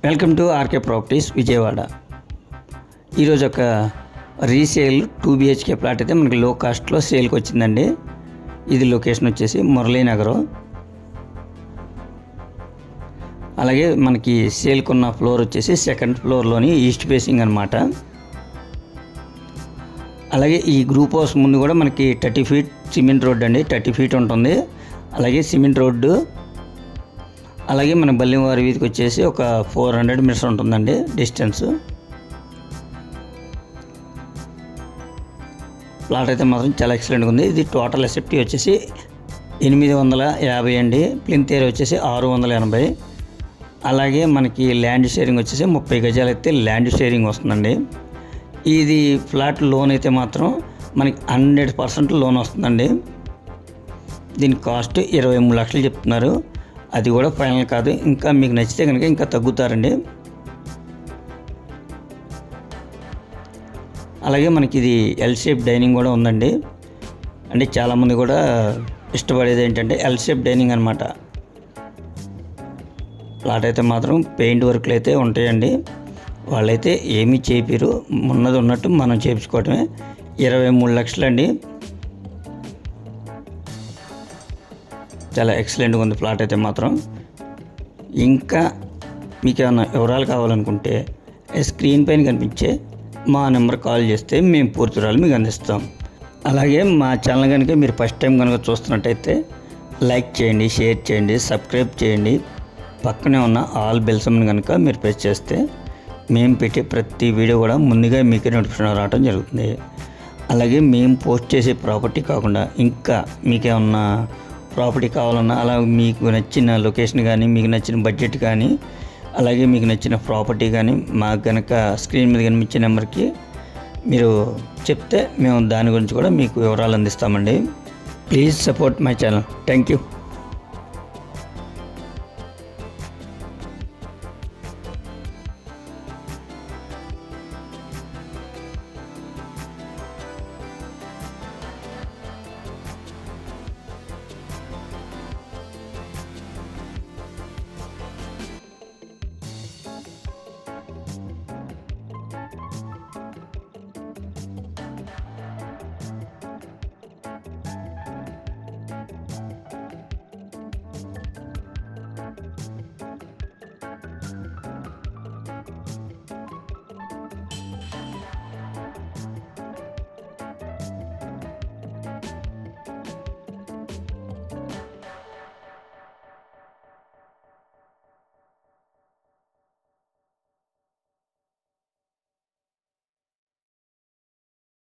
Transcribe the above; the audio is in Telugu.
Welcome to RK properties Vijayawada. ఈరోజు ఒక రీసేల్ 2 BHK ప్లాట్ అయితే మనకి లో కాస్ట్లో సేల్కి వచ్చిందండి. ఇది లొకేషన్ వచ్చేసి మురళీనగరం. అలాగే మనకి సేల్కి ఉన్న ఫ్లోర్ వచ్చేసి సెకండ్ ఫ్లోర్లోని ఈస్ట్ ఫేసింగ్ అనమాట. అలాగే ఈ గ్రూప్ హౌస్ ముందు కూడా మనకి 30 feet సిమెంట్ రోడ్ అండి, 30 feet ఉంటుంది. అలాగే సిమెంట్ రోడ్డు, అలాగే మన బల్లివారి వీధికి వచ్చేసి ఒక 400 meters ఉంటుందండి డిస్టెన్స్. ప్లాట్ అయితే మాత్రం చాలా ఎక్సలెంట్గా ఉంది. ఇది టోటల్ ఎస్ఎఫ్టీ వచ్చేసి 850 అండి. ప్లింత్ ఏరియా వచ్చేసి 680. అలాగే మనకి ల్యాండ్ షేరింగ్ వచ్చేసి 30 గజాలు అయితే ల్యాండ్ షేరింగ్ వస్తుందండి. ఇది ఫ్లాట్ లోన్ అయితే మాత్రం మనకి 100% లోన్ వస్తుందండి. దీని కాస్ట్ 23 లక్షలు చెప్తున్నారు. అది కూడా ఫైనల్ కాదు, ఇంకా మీకు నచ్చితే కనుక ఇంకా తగ్గుతారండి. అలాగే మనకి ఇది ఎల్ షేప్ డైనింగ్ కూడా ఉందండి. అంటే చాలామంది కూడా ఇష్టపడేది ఏంటంటే ఎల్ షేప్ డైనింగ్ అనమాట. ప్లాట్ అయితే మాత్రం పెయింట్ వర్క్లు అయితే ఉంటాయండి. వాళ్ళైతే ఏమీ చేపిరు, ఉన్నది ఉన్నట్టు మనం చేయించుకోవటమే. 23 లక్షలు అండి. చాలా ఎక్సలెంట్గా ఉంది ప్లాట్ అయితే మాత్రం. ఇంకా మీకు ఏమైనా వివరాలు కావాలనుకుంటే స్క్రీన్ పైన కనిపించే మా నెంబర్ కాల్ చేస్తే మేము పూర్తి వివరాలు మీకు అందిస్తాం. అలాగే మా ఛానల్ కనుక మీరు ఫస్ట్ టైం కనుక చూస్తున్నట్టయితే లైక్ చేయండి, షేర్ చేయండి, సబ్స్క్రైబ్ చేయండి. పక్కనే ఉన్న ఆల్ బెల్ సింబల్ కనుక మీరు ప్రెస్ చేస్తే మేము పెట్టే ప్రతి వీడియో కూడా ముందుగా మీకే నోటిఫికేషన్ రావడం జరుగుతుంది. అలాగే మేము పోస్ట్ చేసే ప్రాపర్టీ కాకుండా ఇంకా మీకేమన్నా ప్రాపర్టీ కావాలన్నా, అలా మీకు నచ్చిన లొకేషన్ కానీ, మీకు నచ్చిన బడ్జెట్ కానీ, అలాగే మీకు నచ్చిన ప్రాపర్టీ కానీ మాకు కనుక స్క్రీన్ మీద కనిపించే నెంబర్కి మీరు చెప్తే మేము దాని గురించి కూడా మీకు వివరాలు అందిస్తామండి. Please support my channel. Thank you.